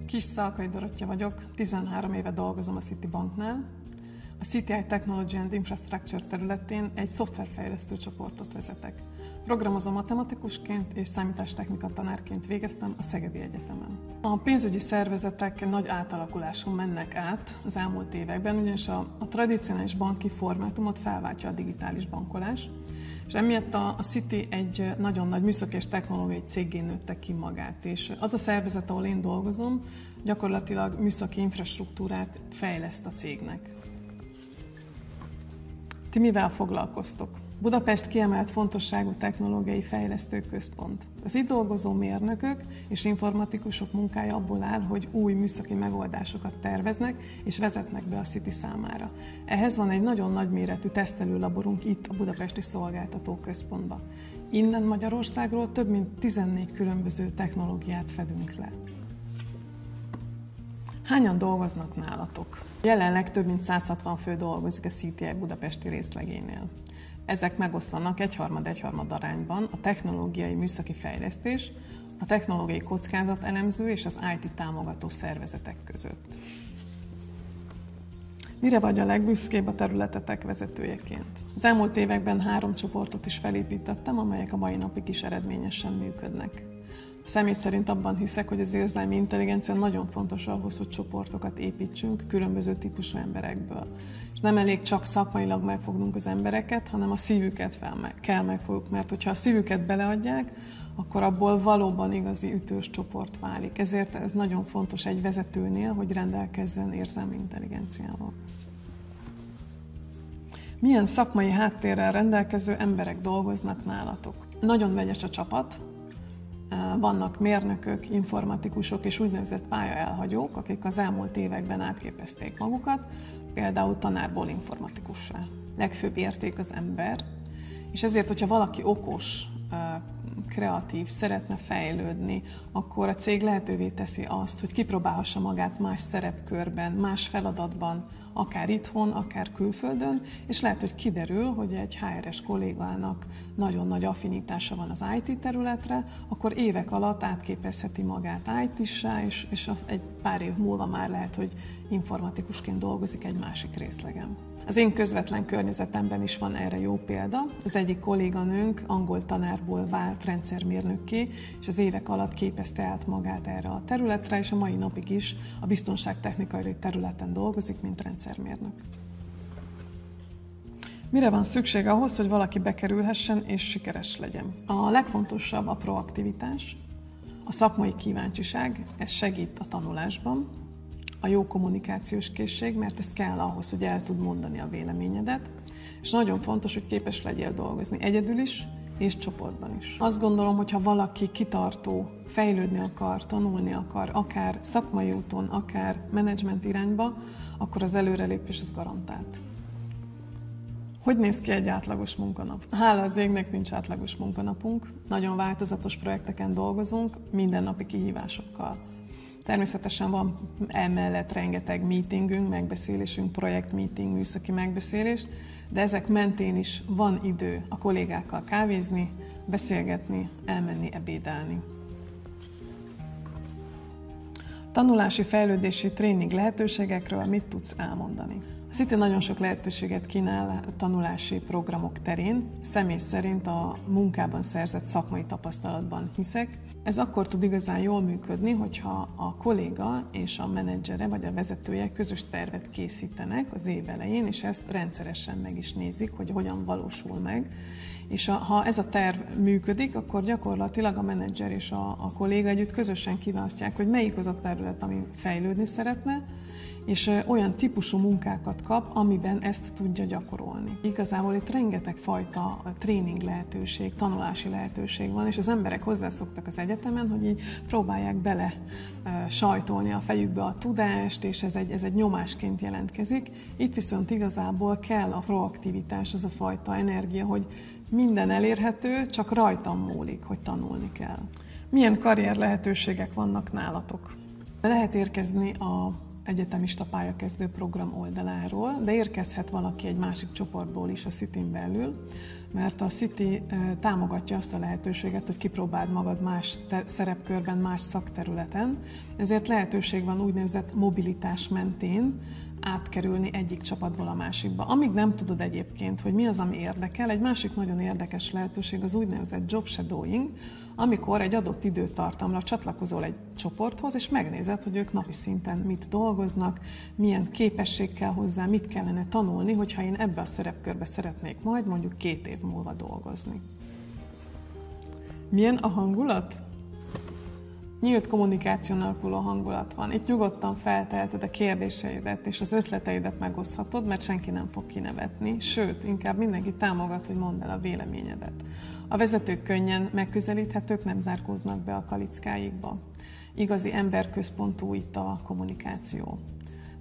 Kiss Szalkai Dorottya vagyok, 13 éve dolgozom a Citibanknál. A CTI Technology and Infrastructure területén egy szoftverfejlesztő csoportot vezetek. Programozó matematikusként és számítástechnika tanárként végeztem a Szegedi Egyetemen. A pénzügyi szervezetek nagy átalakuláson mennek át az elmúlt években, ugyanis a tradicionális banki formátumot felváltja a digitális bankolás, és emiatt a Citi egy nagyon nagy műszaki és technológiai céggé nőtte ki magát. És az a szervezet, ahol én dolgozom, gyakorlatilag műszaki infrastruktúrát fejleszt a cégnek. Ti mivel foglalkoztok? Budapest kiemelt fontosságú technológiai fejlesztőközpont. Az itt dolgozó mérnökök és informatikusok munkája abból áll, hogy új műszaki megoldásokat terveznek és vezetnek be a Citi számára. Ehhez van egy nagyon nagyméretű tesztelőlaborunk itt a Budapesti Szolgáltatóközpontban. Innen Magyarországról több mint 14 különböző technológiát fedünk le. Hányan dolgoznak nálatok? Jelenleg több mint 160 fő dolgozik a CTI budapesti részlegénél. Ezek megoszlanak egyharmad arányban a technológiai műszaki fejlesztés, a technológiai kockázatelemző és az IT támogató szervezetek között. Mire vagy a legbüszkébb a területetek vezetőjeként? Az elmúlt években 3 csoportot is felépítettem, amelyek a mai napig is eredményesen működnek. Személy szerint abban hiszek, hogy az érzelmi intelligencia nagyon fontos ahhoz, hogy csoportokat építsünk különböző típusú emberekből. És nem elég csak szakmailag megfognunk az embereket, hanem a szívüket kell megfogjuk, mert hogyha a szívüket beleadják, akkor abból valóban igazi ütős csoport válik. Ezért ez nagyon fontos egy vezetőnél, hogy rendelkezzen érzelmi intelligenciával. Milyen szakmai háttérrel rendelkező emberek dolgoznak nálatok? Nagyon vegyes a csapat. Vannak mérnökök, informatikusok és úgynevezett pályaelhagyók, akik az elmúlt években átképezték magukat, például tanárból informatikussá. Legfőbb érték az ember, és ezért, hogyha valaki okos, kreatív, szeretne fejlődni, akkor a cég lehetővé teszi azt, hogy kipróbálhassa magát más szerepkörben, más feladatban, akár itthon, akár külföldön, és lehet, hogy kiderül, hogy egy HR-es kollégának nagyon nagy affinitása van az IT területre, akkor évek alatt átképezheti magát IT-sá, és egy pár év múlva már lehet, hogy informatikusként dolgozik egy másik részlegen. Az én közvetlen környezetemben is van erre jó példa. Az egyik kolléganőnk angol tanárból vált rendszermérnökké, és az évek alatt képezte át magát erre a területre, és a mai napig is a biztonságtechnikai területen dolgozik, mint rendszermérnök. Mire van szükség ahhoz, hogy valaki bekerülhessen és sikeres legyen? A legfontosabb a proaktivitás, a szakmai kíváncsiság, ez segít a tanulásban, a jó kommunikációs készség, mert ez kell ahhoz, hogy el tud mondani a véleményedet, és nagyon fontos, hogy képes legyél dolgozni egyedül is, és csoportban is. Azt gondolom, hogy ha valaki kitartó, fejlődni akar, tanulni akar, akár szakmai úton, akár menedzsment irányba, akkor az előrelépés az garantált. Hogy néz ki egy átlagos munkanap? Hála az égnek nincs átlagos munkanapunk, nagyon változatos projekteken dolgozunk, mindennapi kihívásokkal. Természetesen van emellett rengeteg meetingünk, megbeszélésünk, projektmeeting, műszaki megbeszélés, de ezek mentén is van idő a kollégákkal kávézni, beszélgetni, elmenni ebédelni. Tanulási, fejlődési, tréning lehetőségekről mit tudsz elmondani? A Citi nagyon sok lehetőséget kínál a tanulási programok terén. Személy szerint a munkában szerzett szakmai tapasztalatban hiszek. Ez akkor tud igazán jól működni, hogyha a kolléga és a menedzsere vagy a vezetője közös tervet készítenek az év elején, és ezt rendszeresen meg is nézik, hogy hogyan valósul meg. És ha ez a terv működik, akkor gyakorlatilag a menedzser és a kolléga együtt közösen kiválasztják, hogy melyik az a terület, ami fejlődni szeretne, és olyan típusú munkákat kap, amiben ezt tudja gyakorolni. Igazából itt rengeteg fajta tréning lehetőség, tanulási lehetőség van, és az emberek hozzászoktak az egyetemen, hogy így próbálják bele sajtolni a fejükbe a tudást, és ez egy nyomásként jelentkezik. Itt viszont igazából kell a proaktivitás, az a fajta energia, hogy minden elérhető, csak rajtam múlik, hogy tanulni kell. Milyen karrier lehetőségek vannak nálatok? Lehet érkezni a egyetemista pályakezdő program oldaláról, de érkezhet valaki egy másik csoportból is a Cityn belül, mert a City támogatja azt a lehetőséget, hogy kipróbáld magad más szerepkörben, más szakterületen, ezért lehetőség van úgynevezett mobilitás mentén átkerülni egyik csapatból a másikba. Amíg nem tudod egyébként, hogy mi az, ami érdekel, egy másik nagyon érdekes lehetőség az úgynevezett job shadowing, amikor egy adott időtartamra csatlakozol egy csoporthoz, és megnézed, hogy ők napi szinten mit dolgoznak, milyen képesség kell hozzá, mit kellene tanulni, hogyha én ebbe a szerepkörbe szeretnék majd mondjuk 2 év múlva dolgozni. Milyen a hangulat? Nyílt kommunikáción alapuló hangulat van. Itt nyugodtan felteheted a kérdéseidet és az ötleteidet megoszthatod, mert senki nem fog kinevetni, sőt, inkább mindenki támogat, hogy mondd el a véleményedet. A vezetők könnyen megközelíthetők, nem zárkóznak be a kalickáikba. Igazi emberközpontú itt a kommunikáció.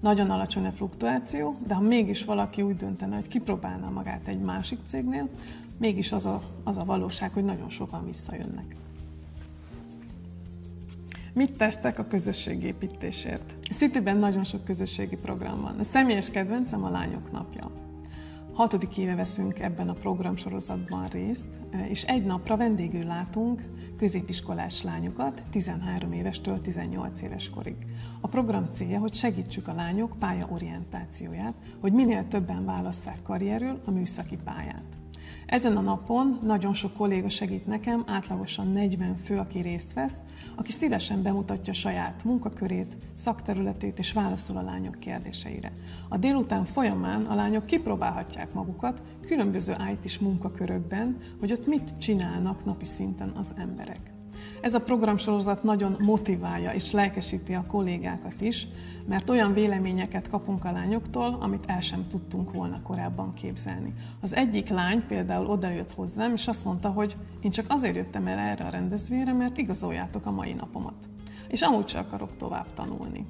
Nagyon alacsony a fluktuáció, de ha mégis valaki úgy döntene, hogy kipróbálna magát egy másik cégnél, mégis az a valóság, hogy nagyon sokan visszajönnek. Mit tesztek a közösségépítésért? A Cityben nagyon sok közösségi program van. A személyes kedvencem a Lányok Napja. 6. éve veszünk ebben a programsorozatban részt, és egy napra vendégül látunk középiskolás lányokat 13 évestől 18 éves korig. A program célja, hogy segítsük a lányok pályaorientációját, hogy minél többen válasszák karrierül a műszaki pályát. Ezen a napon nagyon sok kolléga segít nekem, átlagosan 40 fő, aki részt vesz, aki szívesen bemutatja saját munkakörét, szakterületét és válaszol a lányok kérdéseire. A délután folyamán a lányok kipróbálhatják magukat különböző IT-s munkakörökben, hogy ott mit csinálnak napi szinten az emberek. Ez a programsorozat nagyon motiválja és lelkesíti a kollégákat is, mert olyan véleményeket kapunk a lányoktól, amit el sem tudtunk volna korábban képzelni. Az egyik lány például odajött hozzám, és azt mondta, hogy én csak azért jöttem el erre a rendezvényre, mert igazoljátok a mai napomat. És amúgy sem akarok tovább tanulni.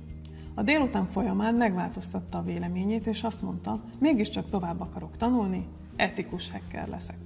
A délután folyamán megváltoztatta a véleményét, és azt mondta, mégiscsak tovább akarok tanulni, etikus hacker leszek.